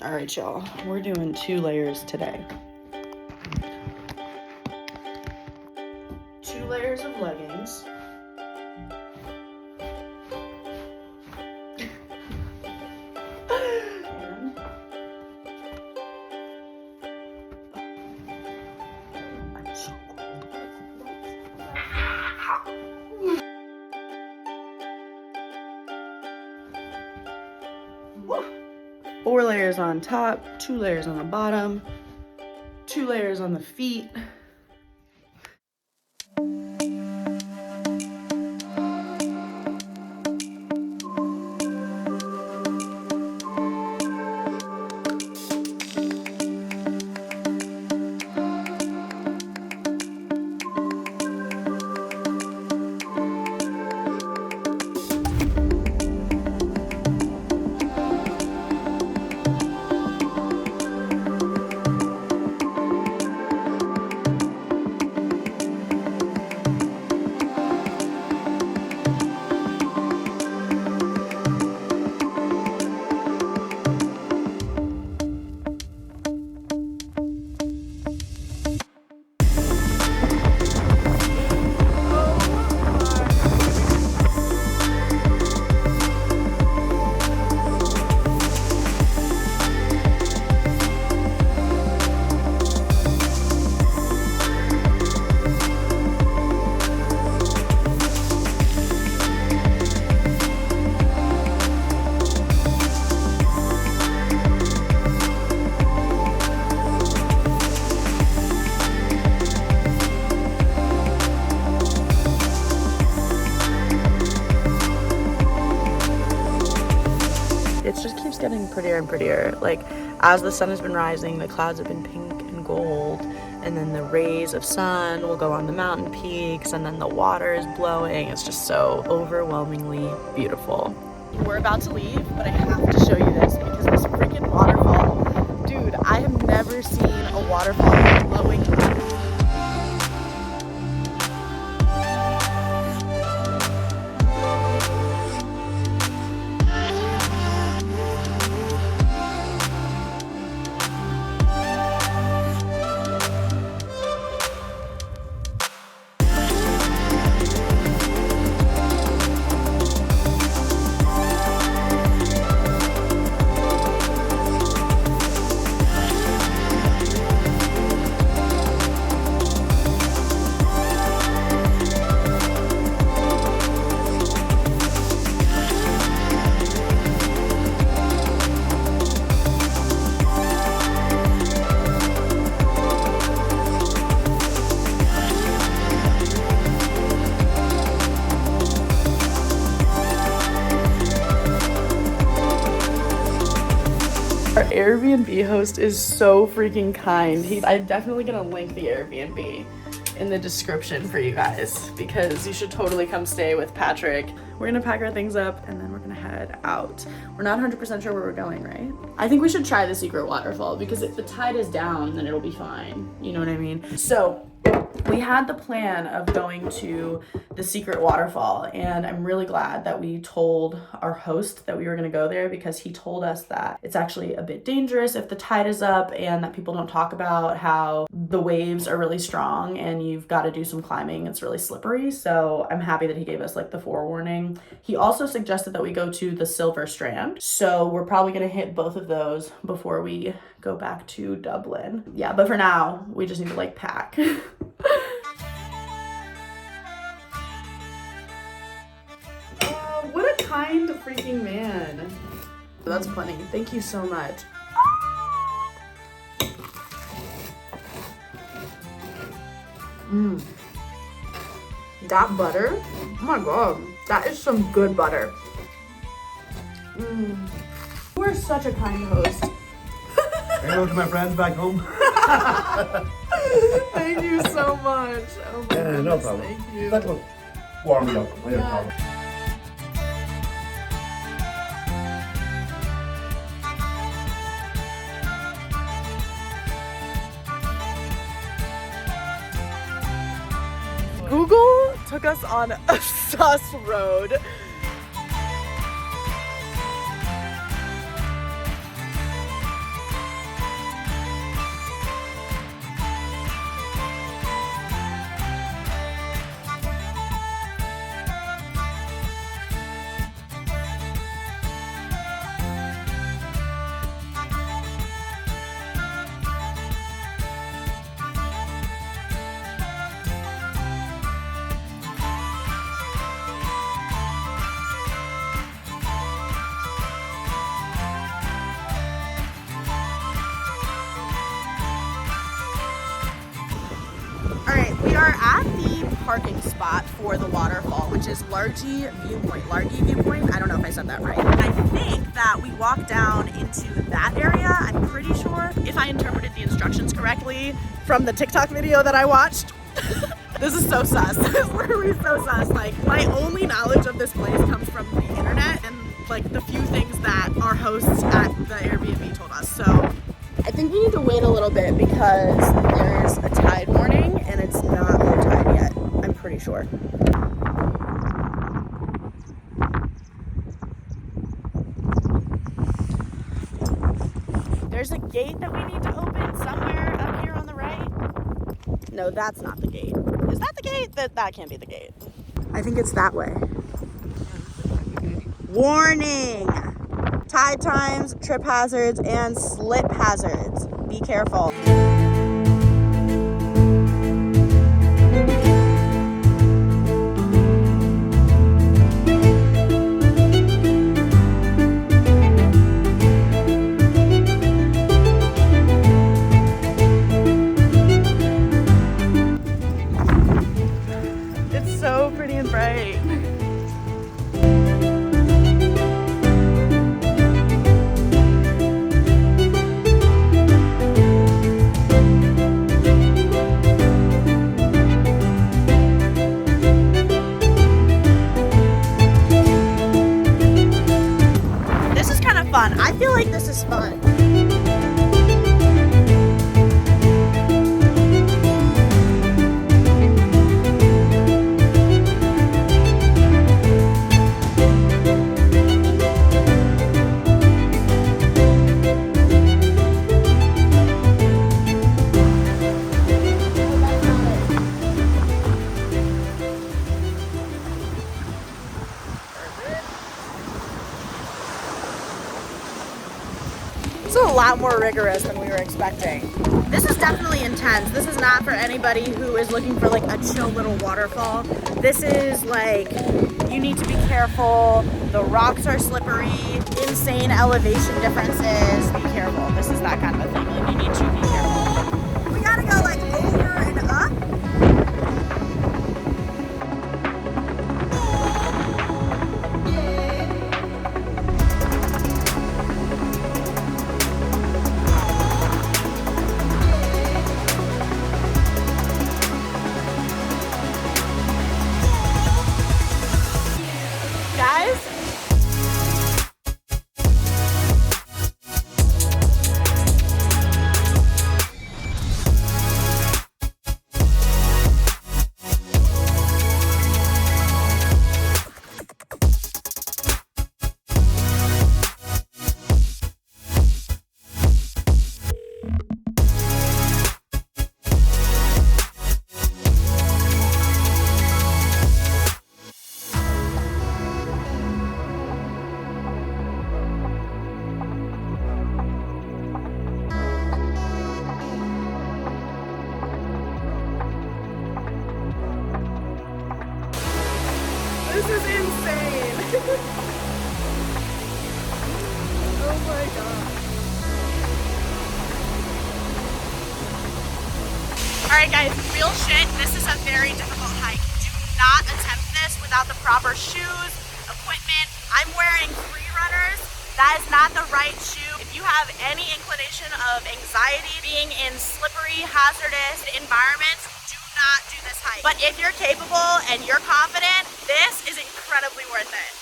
All right, y'all, we're doing 2 layers today. 2 layers of leggings. And I'm so cold. Woo. 4 layers on top, 2 layers on the bottom, 2 layers on the feet. It just keeps getting prettier and prettier. Like, as the sun has been rising, the clouds have been pink and gold, and then the rays of sun will go on the mountain peaks, and then the water is blowing. It's just so overwhelmingly beautiful. We're about to leave, but I have to show you this because this freaking waterfall. Dude, I have never seen a waterfall blowing up. Our Airbnb host is so freaking kind. I'm definitely gonna link the Airbnb in the description for you guys because you should totally come stay with Patrick. We're gonna pack our things up and then we're gonna head out. We're not 100% sure where we're going, right? I think we should try the secret waterfall because if the tide is down, then it'll be fine. You know what I mean? So we had the plan of going to the secret waterfall, and I'm really glad that we told our host that we were going to go there because he told us that it's actually a bit dangerous if the tide is up and that people don't talk about how the waves are really strong and you've got to do some climbing. It's really slippery. So I'm happy that he gave us like the forewarning. He also suggested that we go to the Silver Strand. So we're probably going to hit both of those before we go back to Dublin. Yeah, but for now, we just need to like pack. Oh, what a kind freaking man. That's plenty. Thank you so much. That butter, oh my god, that is some good butter. You are such a kind host. Hello to my friends back home. Thank you so much. Oh my goodness, no problem. Thank you. That will warm me up. No problem. Google took us on a sus road. are at the parking spot for the waterfall, which is Largy Viewpoint. Largy Viewpoint? I don't know if I said that right. I think that we walk down into that area, I'm pretty sure, if I interpreted the instructions correctly from the TikTok video that I watched. This is so sus. This is literally so sus. Like, my only knowledge of this place comes from the internet and like the few things that our hosts at the Airbnb told us. So I think we need to wait a little bit because there's a tide warning and it's not low tide yet, I'm pretty sure. There's a gate that we need to open somewhere up here on the right. No, that's not the gate. Is that the gate? That can't be the gate. I think it's that way. Warning! Tide times, trip hazards, and slip hazards. Be careful. It's so pretty and bright. Fun. I feel like this is fun. This is a lot more rigorous than we were expecting. This is definitely intense. This is not for anybody who is looking for like a chill little waterfall. This is like, you need to be careful. The rocks are slippery, insane elevation differences. Be careful. This is that kind of a thing. Like, you need to be careful. We gotta go like over and up. This is insane. Oh my god. Alright guys, real shit, this is a very difficult hike. Do not attempt this without the proper shoes, equipment. I'm wearing free runners. That is not the right shoe. If you have any inclination of anxiety being in slippery, hazardous environments, do not do this hike. But if you're capable and you're confident, this is incredibly worth it.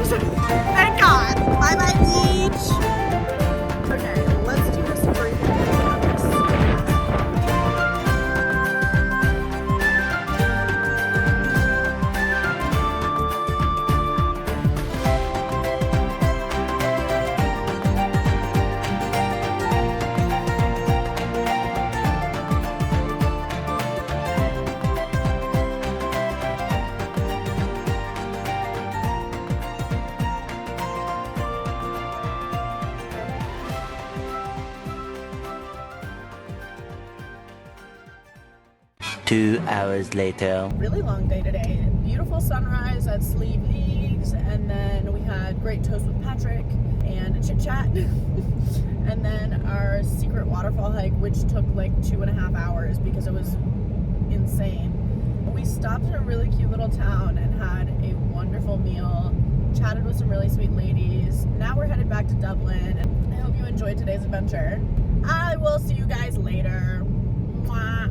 Thank God. Bye bye beach. Okay, let's do this breathing. 2 hours later. Really long day today. Beautiful sunrise at Slieve Leagues, and then we had great toast with Patrick and a chit chat. And then our secret waterfall hike, which took like 2.5 hours because it was insane. We stopped in a really cute little town and had a wonderful meal, chatted with some really sweet ladies. Now we're headed back to Dublin, and I hope you enjoyed today's adventure. I will see you guys later. Mwah.